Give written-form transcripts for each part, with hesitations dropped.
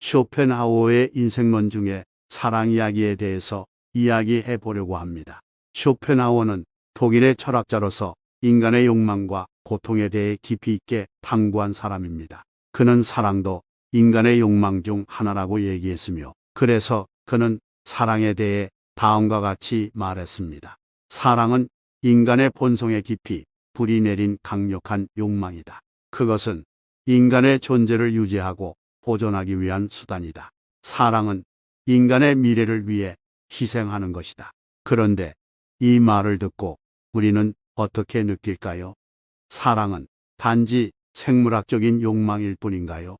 쇼펜하우어의 인생론 중에 사랑 이야기에 대해서 이야기해 보려고 합니다. 쇼펜하우어는 독일의 철학자로서 인간의 욕망과 고통에 대해 깊이 있게 탐구한 사람입니다. 그는 사랑도 인간의 욕망 중 하나라고 얘기했으며, 그래서 그는 사랑에 대해 다음과 같이 말했습니다. 사랑은 인간의 본성에 깊이 불이 내린 강력한 욕망이다. 그것은 인간의 존재를 유지하고 보존하기 위한 수단이다. 사랑은 인간의 미래를 위해 희생하는 것이다. 그런데 이 말을 듣고 우리는 어떻게 느낄까요? 사랑은 단지 생물학적인 욕망일 뿐인가요?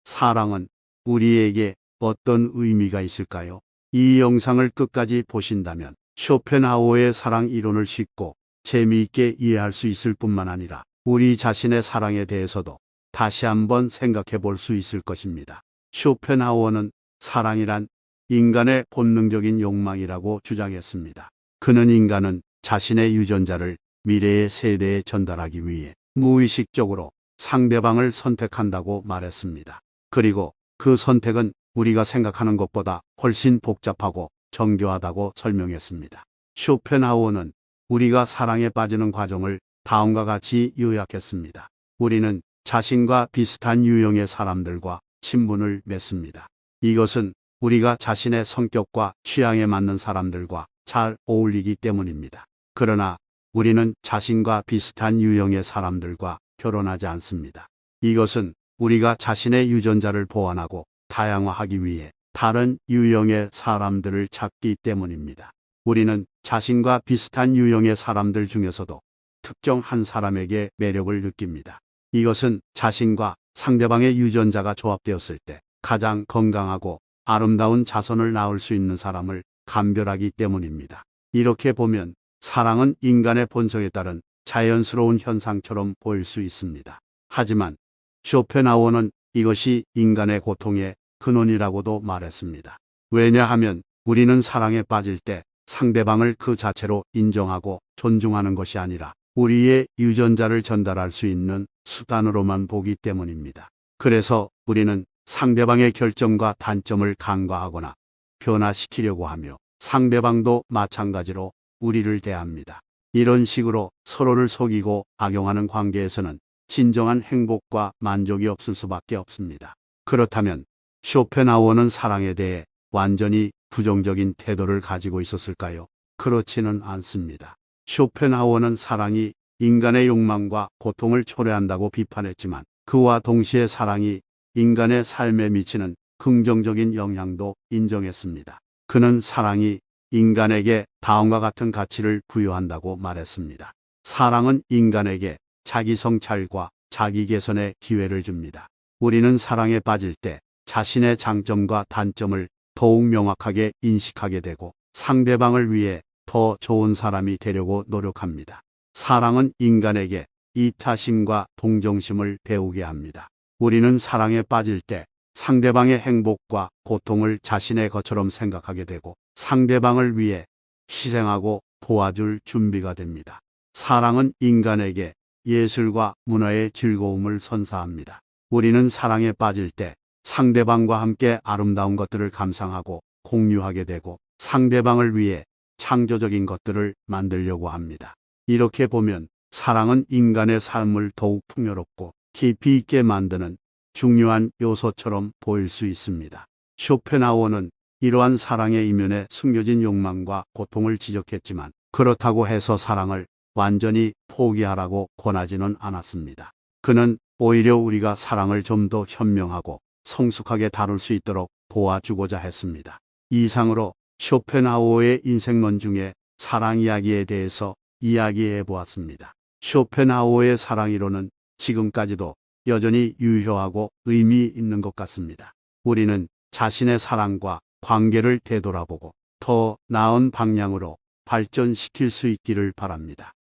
사랑은 우리에게 어떤 의미가 있을까요? 이 영상을 끝까지 보신다면 쇼펜하우어의 사랑 이론을 쉽고 재미있게 이해할 수 있을 뿐만 아니라 우리 자신의 사랑에 대해서도 다시 한번 생각해 볼 수 있을 것입니다. 쇼펜하우어는 사랑이란 인간의 본능적인 욕망이라고 주장했습니다. 그는 인간은 자신의 유전자를 미래의 세대에 전달하기 위해 무의식적으로 상대방을 선택한다고 말했습니다. 그리고 그 선택은 우리가 생각하는 것보다 훨씬 복잡하고 정교하다고 설명했습니다. 쇼펜하우어는 우리가 사랑에 빠지는 과정을 다음과 같이 요약했습니다. 우리는 자신과 비슷한 유형의 사람들과 친분을 맺습니다. 이것은 우리가 자신의 성격과 취향에 맞는 사람들과 잘 어울리기 때문입니다. 그러나 우리는 자신과 비슷한 유형의 사람들과 결혼하지 않습니다. 이것은 우리가 자신의 유전자를 보완하고 다양화하기 위해 다른 유형의 사람들을 찾기 때문입니다. 우리는 자신과 비슷한 유형의 사람들 중에서도 특정 한 사람에게 매력을 느낍니다. 이것은 자신과 상대방의 유전자가 조합되었을 때 가장 건강하고 아름다운 자손을 낳을 수 있는 사람을 감별하기 때문입니다. 이렇게 보면 사랑은 인간의 본성에 따른 자연스러운 현상처럼 보일 수 있습니다. 하지만 쇼펜하우어는 이것이 인간의 고통의 근원이라고도 말했습니다. 왜냐하면 우리는 사랑에 빠질 때 상대방을 그 자체로 인정하고 존중하는 것이 아니라 우리의 유전자를 전달할 수 있는 수단으로만 보기 때문입니다. 그래서 우리는 상대방의 결정과 단점을 간과하거나 변화시키려고 하며 상대방도 마찬가지로 우리를 대합니다. 이런 식으로 서로를 속이고 악용하는 관계에서는 진정한 행복과 만족이 없을 수밖에 없습니다. 그렇다면 쇼펜하우어는 사랑에 대해 완전히 부정적인 태도를 가지고 있었을까요? 그렇지는 않습니다. 쇼펜하우어는 사랑이 인간의 욕망과 고통을 초래한다고 비판했지만 그와 동시에 사랑이 인간의 삶에 미치는 긍정적인 영향도 인정했습니다. 그는 사랑이 인간에게 다음과 같은 가치를 부여한다고 말했습니다. 사랑은 인간에게 자기 성찰과 자기 개선의 기회를 줍니다. 우리는 사랑에 빠질 때 자신의 장점과 단점을 더욱 명확하게 인식하게 되고 상대방을 위해 더 좋은 사람이 되려고 노력합니다. 사랑은 인간에게 이타심과 동정심을 배우게 합니다. 우리는 사랑에 빠질 때 상대방의 행복과 고통을 자신의 것처럼 생각하게 되고 상대방을 위해 희생하고 도와줄 준비가 됩니다. 사랑은 인간에게 예술과 문화의 즐거움을 선사합니다. 우리는 사랑에 빠질 때 상대방과 함께 아름다운 것들을 감상하고 공유하게 되고 상대방을 위해 창조적인 것들을 만들려고 합니다. 이렇게 보면 사랑은 인간의 삶을 더욱 풍요롭고 깊이 있게 만드는 중요한 요소처럼 보일 수 있습니다. 쇼펜하우어는 이러한 사랑의 이면에 숨겨진 욕망과 고통을 지적했지만 그렇다고 해서 사랑을 완전히 포기하라고 권하지는 않았습니다. 그는 오히려 우리가 사랑을 좀 더 현명하고 성숙하게 다룰 수 있도록 도와주고자 했습니다. 이상으로 쇼펜하우어의 인생론 중에 사랑 이야기에 대해서 이야기해 보았습니다. 쇼펜하우어의 사랑 이론은 지금까지도 여전히 유효하고 의미 있는 것 같습니다. 우리는 자신의 사랑과 관계를 되돌아보고 더 나은 방향으로 발전시킬 수 있기를 바랍니다.